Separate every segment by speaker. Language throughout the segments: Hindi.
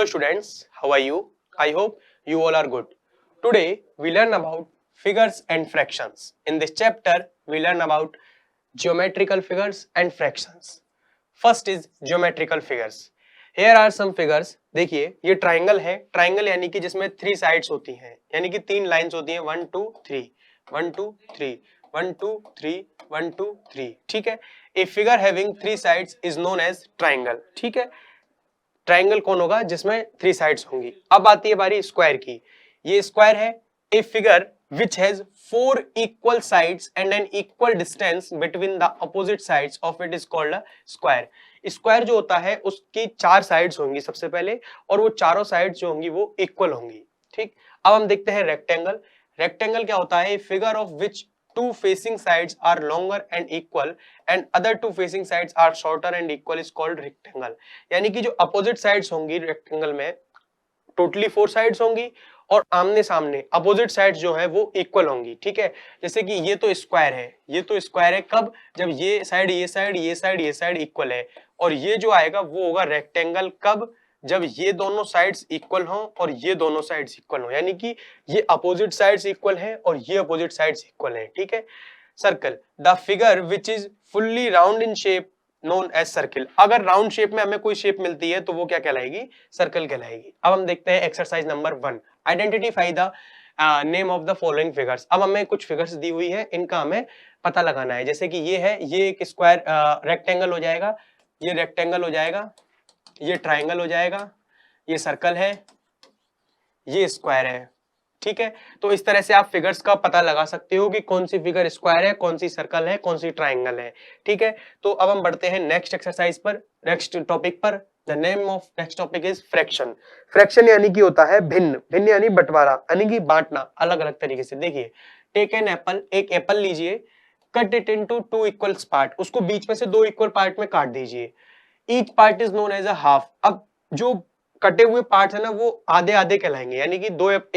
Speaker 1: students, how are you? I hope you all are good. Today we learn about figures and fractions. In this chapter we learn about geometrical figures and fractions. First is geometrical figures. Here are some figures. देखिए ये ट्राइंगल है. ट्राइंगल यानी कि जिसमें 3 साइड्स होती हैं, यानी कि 3 लाइंस होती हैं. 1 2 3 1 2 3 1 2 3 1 2 3. ठीक है. A figure having 3 sides is known as triangle. ठीक है. ट्राइंगल कौन होगा? जिसमें 3 साइड्स होंगी. अब आती है बारी स्क्वायर की. ये स्क्वायर है. A figure which has 4 equal sides and an equal distance between the opposite sides of it is called a square. Square जो होता है उसकी 4 साइड्स होंगी सबसे पहले, और वो चारों साइड्स जो होंगी वो इक्वल होंगी. ठीक. अब हम देखते हैं रेक्टेंगल. रेक्टेंगल क्या होता है? Figure of which 2 facing sides are longer and equal and other 2 facing sides are shorter and equal is called rectangle. यानी कि जो अपोजिट साइड्स होंगी रेक्टेंगल में टोटली 4 साइड्स होंगी और आमने सामने अपोजिट साइड्स जो है वो इक्वल होंगी. ठीक है. जैसे कि ये तो स्क्वायर है, ये तो स्क्वायर है. कब? जब ये साइड ये साइड ये साइड ये साइड इक्वल है. और ये जो आएगा वो होगा रेक्टेंगल. कब? जब ये दोनों साइड्स इक्वल हों और ये दोनों साइड्स इक्वल हों, यानी कि ये अपोजिट साइड्स इक्वल हैं और ये अपोजिट साइड्स इक्वल हैं. ठीक है. Circle. The figure which is fully round in shape known as circle. अगर राउंड शेप में हमें कोई शेप मिलती है तो वो क्या कहलाएगी? सर्कल कहलाएगी. अब हम देखते हैं exercise number 1. Identify the name of the following figures. अब हमें कुछ फिगर्स दी हुई है, इनका हमें पता लगाना है. जैसे कि ये है, ये एक स्क्वायर रेक्टेंगल हो जाएगा, ये रेक्टेंगल हो जाएगा, ये ट्राइंगल हो जाएगा, ये सर्कल है, ये स्क्वायर है. ठीक है. तो इस तरह से आप फिगर्स का पता लगा सकते हो कि कौन सी फिगर स्क्वायर है, कौन सी सर्कल है, कौन सी ट्राइंगल है. ठीक है. तो अब हम बढ़ते हैं नेक्स्ट एक्सरसाइज पर, नेक्स्ट टॉपिक पर. The name of next topic is fraction. Fraction यानी कि होता है भिन्न. भिन्न यानी बंटवारा, यानी कि बांटना अलग अलग तरीके से. देखिए, टेक एन एप्पल. एक एप्पल लीजिए, cut it into 2 equal part. उसको बीच में से 2 इक्वल पार्ट में काट दीजिए. Each part is known as a half. अब जो कटे हुए पार्ट है ना वो आधे आधे कहलाएंगे. यानी कि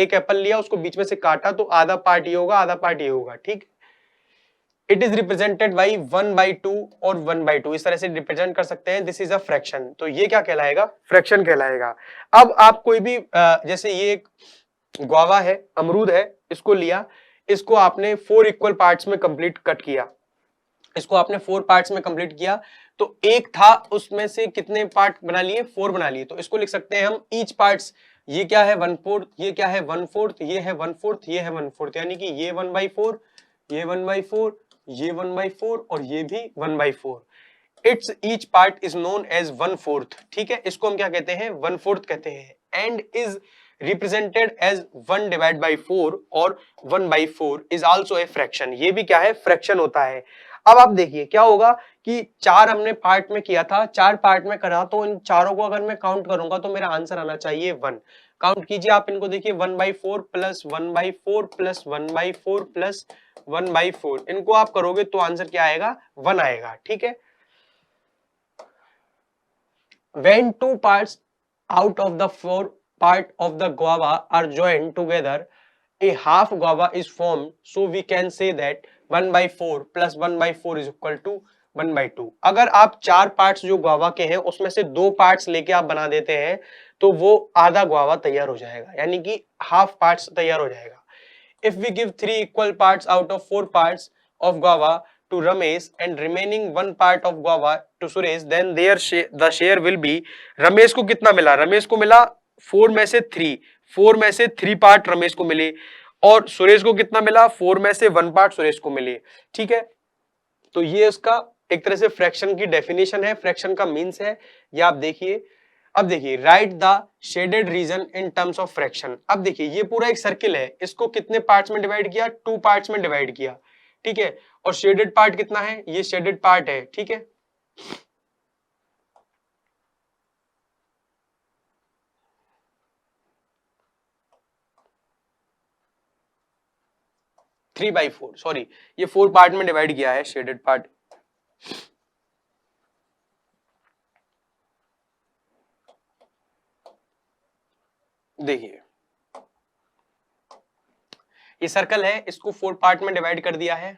Speaker 1: एक एप्पल लिया, उसको बीच में से काटा तो आधा पार्ट ये होगा, आधा पार्ट ये होगा. ठीक. इट इज रिप्रेजेंटेड बाई 1/2 और 1/2. इस तरह से रिप्रेजेंट कर सकते हैं. This is a fraction. तो ये क्या कहलाएगा? फ्रैक्शन कहलाएगा. अब आप कोई भी जैसे ये एक गुआवा है, अमरूद है, इसको लिया, इसको आपने 4 इक्वल पार्ट्स में कंप्लीट कट किया. इसको आपने 4 पार्ट्स में कंप्लीट किया. तो एक था, उसमें से कितने पार्ट बना लिए? 4 बना लिए. तो इसको लिख सकते हैं हम ईच पार्ट्स. ये क्या है? 1/4. ये क्या है? 1/4. ये है 1/4. ये है 1/4. यानी कि ये 1/4, ये 1/4, ये 1/4 और ये भी 1/4. It's each part is known as 1/4. ठीक है. इसको हम क्या कहते हैं? 1/4 कहते हैं. एंड इज रिप्रेजेंटेड एज 1/4 और 1/4 इज आल्सो ए फ्रैक्शन. ये भी क्या है? फ्रैक्शन होता है. अब आप देखिए क्या होगा कि 4 हमने पार्ट में किया था, 4 पार्ट में करा, तो इन चारों को अगर मैं काउंट करूंगा तो मेरा आंसर आना चाहिए 1. काउंट कीजिए आप इनको. देखिए 1/4 प्लस 1/4 प्लस 1/4 प्लस 1/4, इनको आप करोगे तो आंसर क्या आएगा? 1 आएगा. ठीक है. When 2 parts out of the 4 part of the guava are joined together, a half guava is formed. So we can say that 1/4 plus 1/4 is equal to 1/2. अगर आप 4 पार्ट्स जो गुआवा के हैं उसमें से 2 पार्ट्स लेके आप बना देते हैं तो वो आधा गुआवा तैयार हो जाएगा, यानी कि हाफ पार्ट्स तैयार हो जाएगा. If we give 3 equal parts out of 4 parts of guava to Ramesh and remaining 1 part of guava to Suresh, then the share will be. Ramesh को कितना मिला? रमेश को मिला 4 में से 3. 4 में से 3 पार्ट रमेश को मिले. और सुरेश को कितना मिला? 4 में से 1 पार्ट सुरेश को मिले. ठीक है. तो ये इसका एक तरह से फ्रैक्शन की डेफिनेशन है, फ्रैक्शन का मीन्स है. ये आप देखिए. अब देखिए, right the shaded region in terms of fraction. अब देखिए ये पूरा एक सर्किल है, इसको कितने पार्ट्स में डिवाइड किया? 2 पार्ट्स में डिवाइड किया. ठीक है. और शेडेड पार्ट कितना है? ये शेडेड पार्ट है. ठीक है. थ्री बाई 4, सॉरी, ये 4 पार्ट में डिवाइड किया है शेडेड पार्ट. देखिए ये सर्कल है, इसको 4 पार्ट में डिवाइड कर दिया है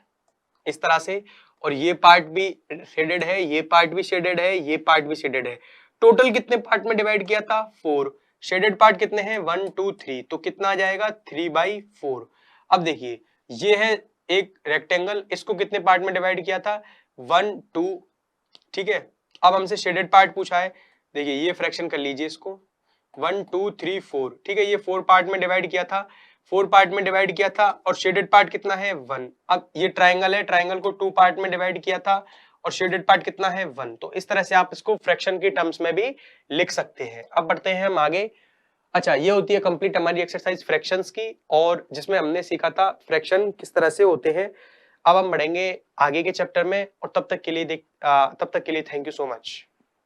Speaker 1: इस तरह से. और ये पार्ट भी शेडेड है, ये पार्ट भी शेडेड है, ये पार्ट भी शेडेड है. टोटल कितने पार्ट में डिवाइड किया था? 4. शेडेड पार्ट कितने हैं 1 2 3, तो कितना आ जाएगा 3/4। अब देखिए ये है एक रेक्टेंगल, इसको कितने पार्ट में डिवाइड किया था 1 2, ठीक है। अब हमसे शेडेड पार्ट पूछा है, देखिए ये फ्रैक्शन कर लीजिए इसको 1 2 3 4, ठीक है। ये 4 पार्ट में डिवाइड किया था, 4 पार्ट में डिवाइड किया था और शेडेड पार्ट कितना है 1। अब ये ट्राइंगल है, ट्राइंगल को 2 पार्ट में डिवाइड किया था और शेडेड पार्ट कितना है 1। तो इस तरह से आप इसको फ्रैक्शन की टर्म्स में भी लिख सकते हैं। अब बढ़ते हैं हम आगे। अच्छा, ये होती है कंप्लीट हमारी एक्सरसाइज फ्रैक्शंस की, और जिसमें हमने सीखा था फ्रैक्शन किस तरह से होते हैं। अब हम बढ़ेंगे आगे के चैप्टर में, और तब तक के लिए थैंक यू सो मच।